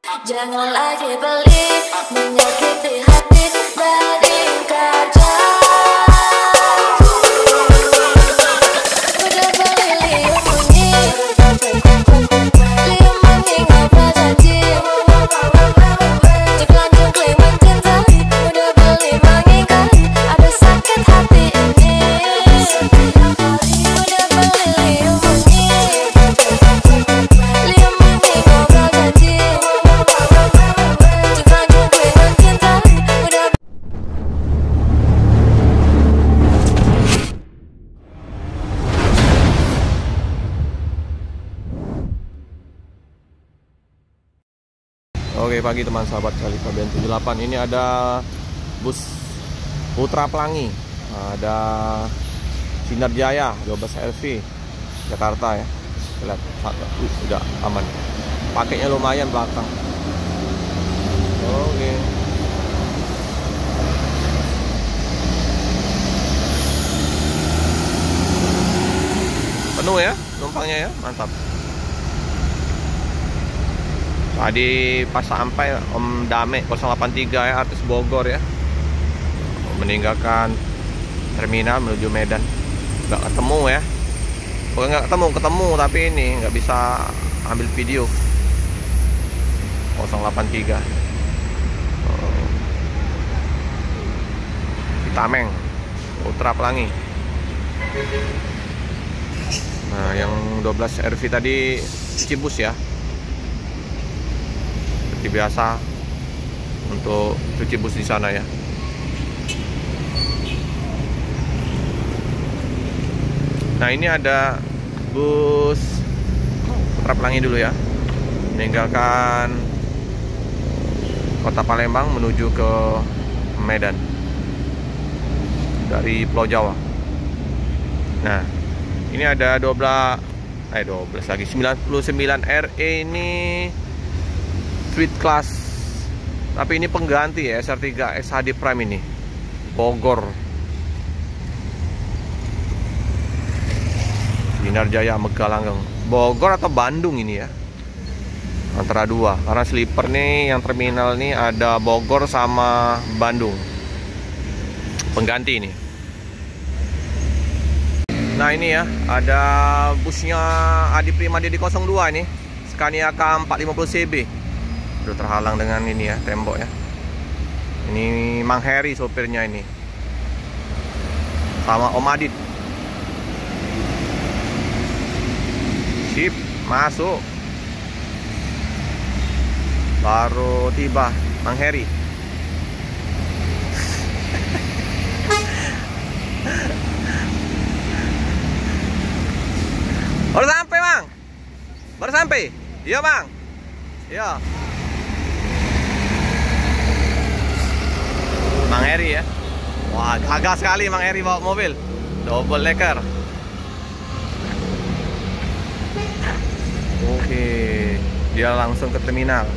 Jangan lagi beli, menyakiti hati dan ingkar janji. Udah beli liung bunyi, liung bunyi ngobrol janji. Ceklan cekling mencintai, udah beli mengingkari, ada sakit hati ini. Udah beli liung bunyi, liung bunyi ngobrol janji. Ceklan cekling mencintai, udah. Oke, pagi teman sahabat Kalika BN 78. Ini ada bus Putra Pelangi, ada Sinar Jaya 12 RV Jakarta ya. Lihat, udah aman. Pakainya lumayan belakang. Oke. Penuh ya numpangnya ya, mantap. Tadi pas sampai Om Dame 083 ya, artis Bogor ya, meninggalkan terminal menuju Medan. Nggak ketemu ya, bukan nggak ketemu tapi ini nggak bisa ambil video. 083 Tameng Putra Pelangi. Nah, yang 12 RV tadi Cibus ya, seperti biasa untuk cuci bus di sana ya. Nah, ini ada bus Putra Pelangi dulu ya, meninggalkan kota Palembang menuju ke Medan dari Pulau Jawa. Nah, ini ada 12 lagi 99 RE ini Street Class, tapi ini pengganti ya SR3 XHD Prime ini, Bogor. Sinar Jaya Megalanggeng, Bogor atau Bandung ini ya, antara dua, karena sleeper nih yang terminal nih ada Bogor sama Bandung, pengganti ini. Nah, ini ya ada busnya Adi Prima Dedi 02 ini, Scania K450CB. Udah terhalang dengan ini ya, tembok ya. Ini Mang Heri sopirnya ini, sama Om Adit. Sip, masuk. Baru tiba Mang Heri. Baru sampai, Bang. Baru sampai. Iya, Bang. Iya. Mang Heri ya. Wah, gagah sekali Mang Heri bawa mobil double decker. Oke, dia langsung ke terminal.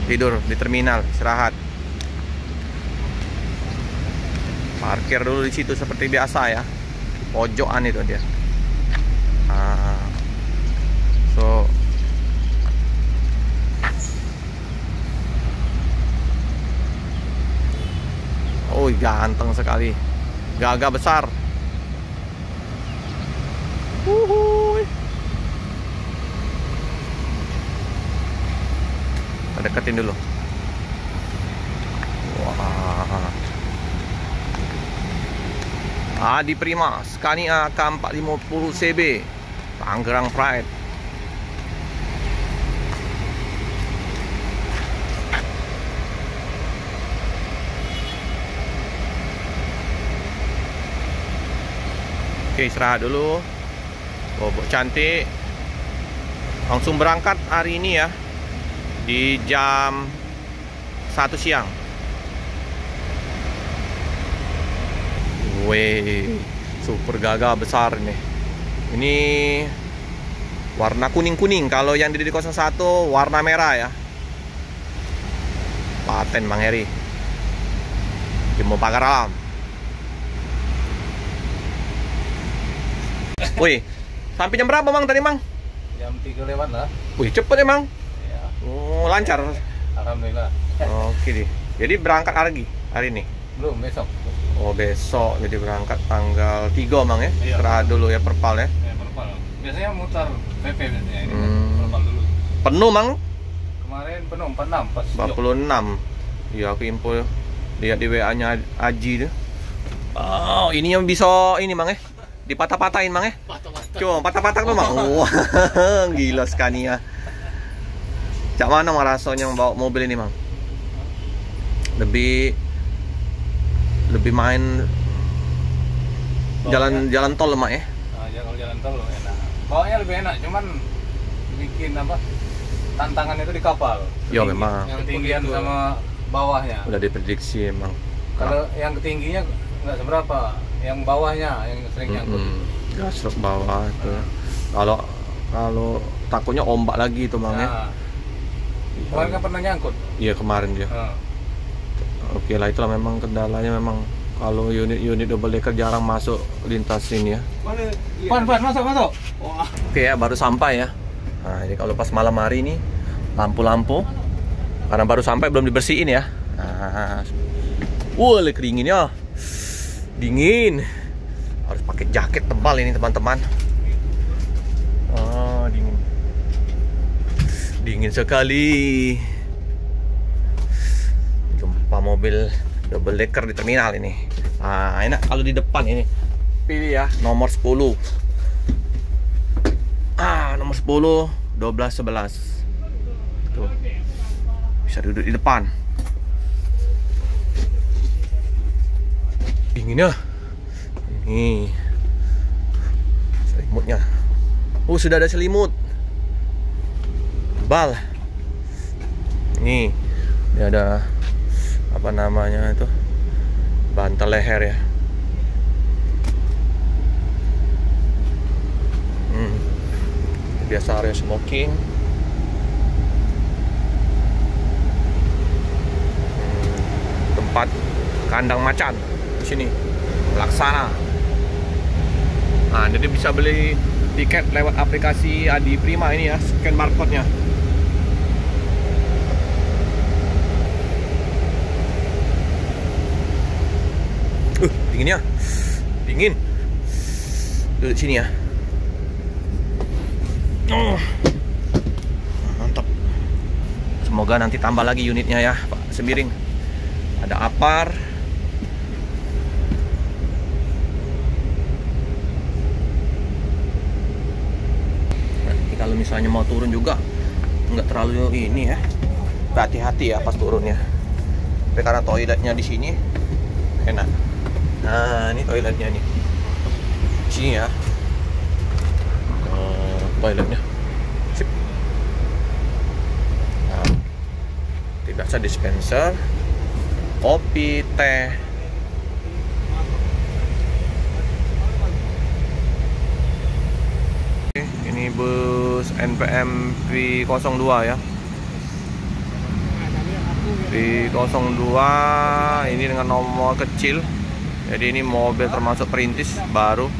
Tidur di terminal, istirahat. Parkir dulu di situ seperti biasa ya. Pojokan itu dia. Oh, ganteng sekali, gagah besar. Kita deketin dulu. Wah, Adi Prima Scania K450CB Tangerang Pride. Oke, istirahat dulu. Bobok cantik. Langsung berangkat hari ini ya, di jam 1 siang. Wih, super gagah besar nih. Ini warna kuning-kuning. Kalau yang di 01 warna merah ya. Paten Mang Heri. Jemur pagar alam. Wih, sampai jam berapa Mang tadi Mang? Jam 3 lewat lah. Wih, cepet ya Mang. Ya. Oh, lancar. Alhamdulillah. Oke deh. Jadi berangkat lagi hari ini? Belum, besok. Oh, besok. Jadi berangkat tanggal 3 Mang ya? Iya. Istirahat dulu ya, perpal ya. Perpal. Biasanya mutar PP biasanya ini. Perpal dulu. Penuh Mang? Kemarin penuh 46 pas. 46. Iya, aku info lihat di WA-nya Aji tuh. Oh, ini yang bisa ini Mang ya? Dipatah-patahin Mang ya? Coba patah-patah tuh Mang. Wah, gila sekali ya. Cak mana Mang rasanya bawa mobil ini Mang? Lebih main jalan tol Mak ya? Nah, kalau jalan tol enak. Bawanya lebih enak, cuman bikin apa? Tantangan itu di kapal. Ya memang. Yang ketinggian sama bawahnya. Udah diprediksi emang. Kalau yang ketingginya nggak seberapa, yang bawahnya yang sering nyangkut. Gasruk bawah itu. Kalau takutnya ombak lagi itu Mang ya. Nah, kemarin kan pernah nyangkut. Iya kemarin dia. Oke lah, itulah memang kendalanya memang kalau unit double decker jarang masuk lintas sini ya. Pan, masuk. Oke ya, baru sampai ya. Nah, jadi kalau pas malam hari ini lampu-lampu karena baru sampai belum dibersihin ya. Nah, keringin ya. Dingin. Harus pakai jaket tebal ini teman-teman. Dingin. Dingin sekali. Jumpa mobil double decker di terminal ini. Nah, enak kalau di depan ini. Pilih ya, nomor 10. Nomor 10, 12, 11. Tuh. Bisa duduk di depan. Dingin ya. Ini selimutnya. Sudah ada selimut. Tebal. Ini ada apa namanya itu, bantal leher ya. Biasa area smoking. Tempat kandang macan di sini Laksana. Nah, jadi bisa beli tiket lewat aplikasi Adi Prima ini ya, scan barcode-nya. Dingin ya, dingin. Duduk sini ya. Mantap. Semoga nanti tambah lagi unitnya ya Pak Sembiring. Ada apar. Nanti kalau misalnya mau turun juga nggak terlalu ini ya. Hati-hati ya pas turunnya. Tapi karena toiletnya di sini enak. Nah, ini toiletnya nih. Sini ya. Toiletnya. Sip. Nah, tidak ada dispenser, kopi, teh. Ini bus NPM V02 ya. V02 ini dengan nomor kecil. Jadi ini mobil termasuk perintis baru.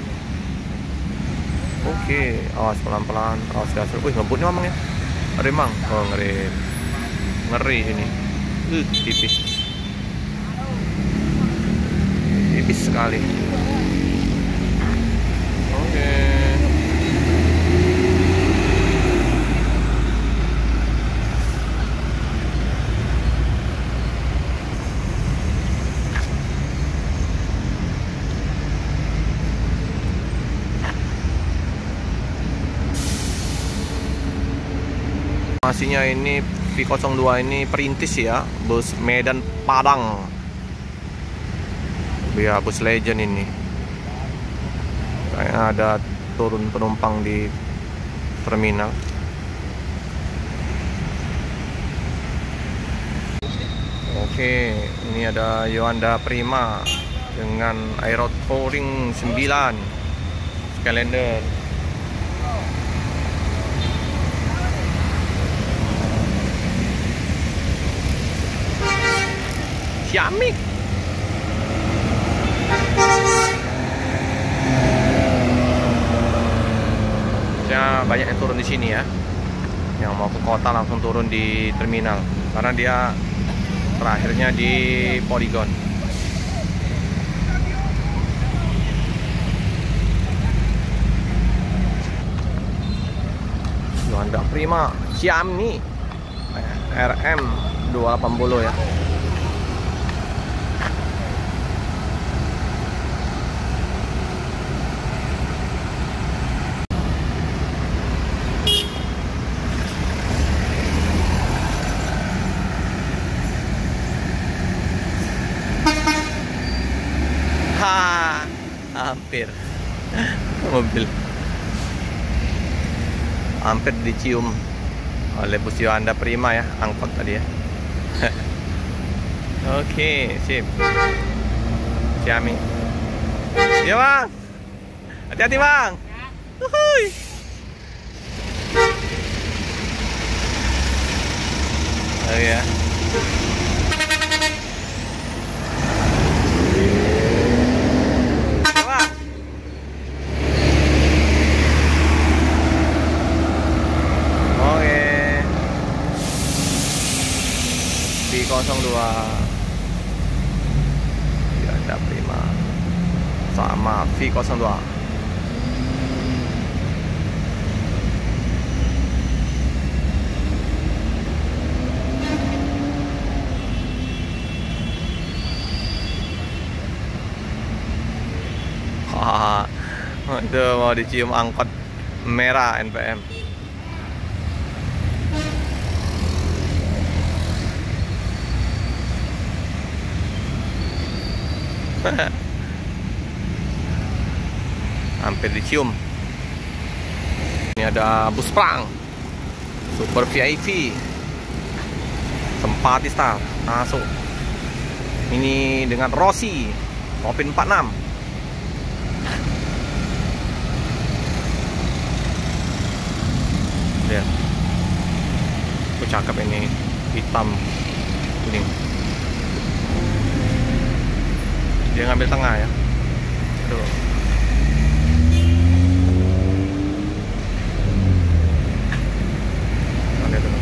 Oke, awas pelan-pelan, awas gas. Ngebutnya memang ya. Ngeri Mang. Oh, ngeri. Ngeri ini. Tipis. Tipis sekali. Oke. Informasinya ini V02 ini perintis ya, bus Medan Padang. Ya, bus legend ini. Kayaknya ada turun penumpang di terminal. Oke, ini ada Yohanda Prima dengan Aero Touring 9 Skylander. Ciamik. Ya, banyak yang turun di sini ya. Yang mau ke kota langsung turun di terminal, karena dia terakhirnya di Polygon. Hyundai Prima Xiaomi RM 280 ya. Hampir mobil hampir dicium oleh bus Hyundai Prima ya, angkot tadi ya. Oke, sip. Xiaomi. Ya bang, hati-hati bang. Uhuy. Oh ya. V02 Hyundai Prima sama V02. Itu mau dicium angkot merah NPM. Hampir dicium. Ini ada bus perang Super VIP Sempatista masuk. Ini dengan Rossi Popin 46. Lihat, cakep ini, hitam kuning. Dia ngambil tengah ya. Aduh. Lihat dulu.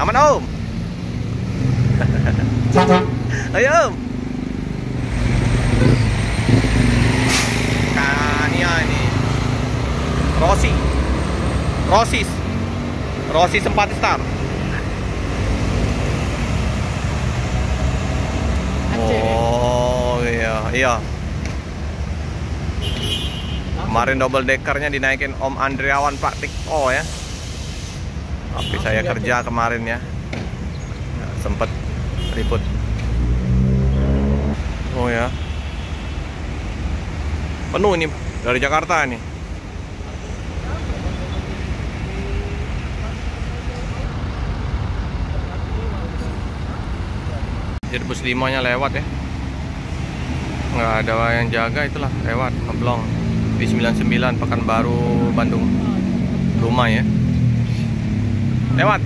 Aman om. Ayo om. Kania ini Rossi Sempatista. Oh iya. Kemarin double deckernya dinaikin Om Andriawan Praktik ya. Tapi saya kerja kemarin ya, sempet ribut. Oh ya, penuh ini dari Jakarta nih. Jadi bus 5-nya lewat ya, nggak ada yang jaga, itulah lewat ngeblong di 99 Pekanbaru Bandung rumah ya, lewat.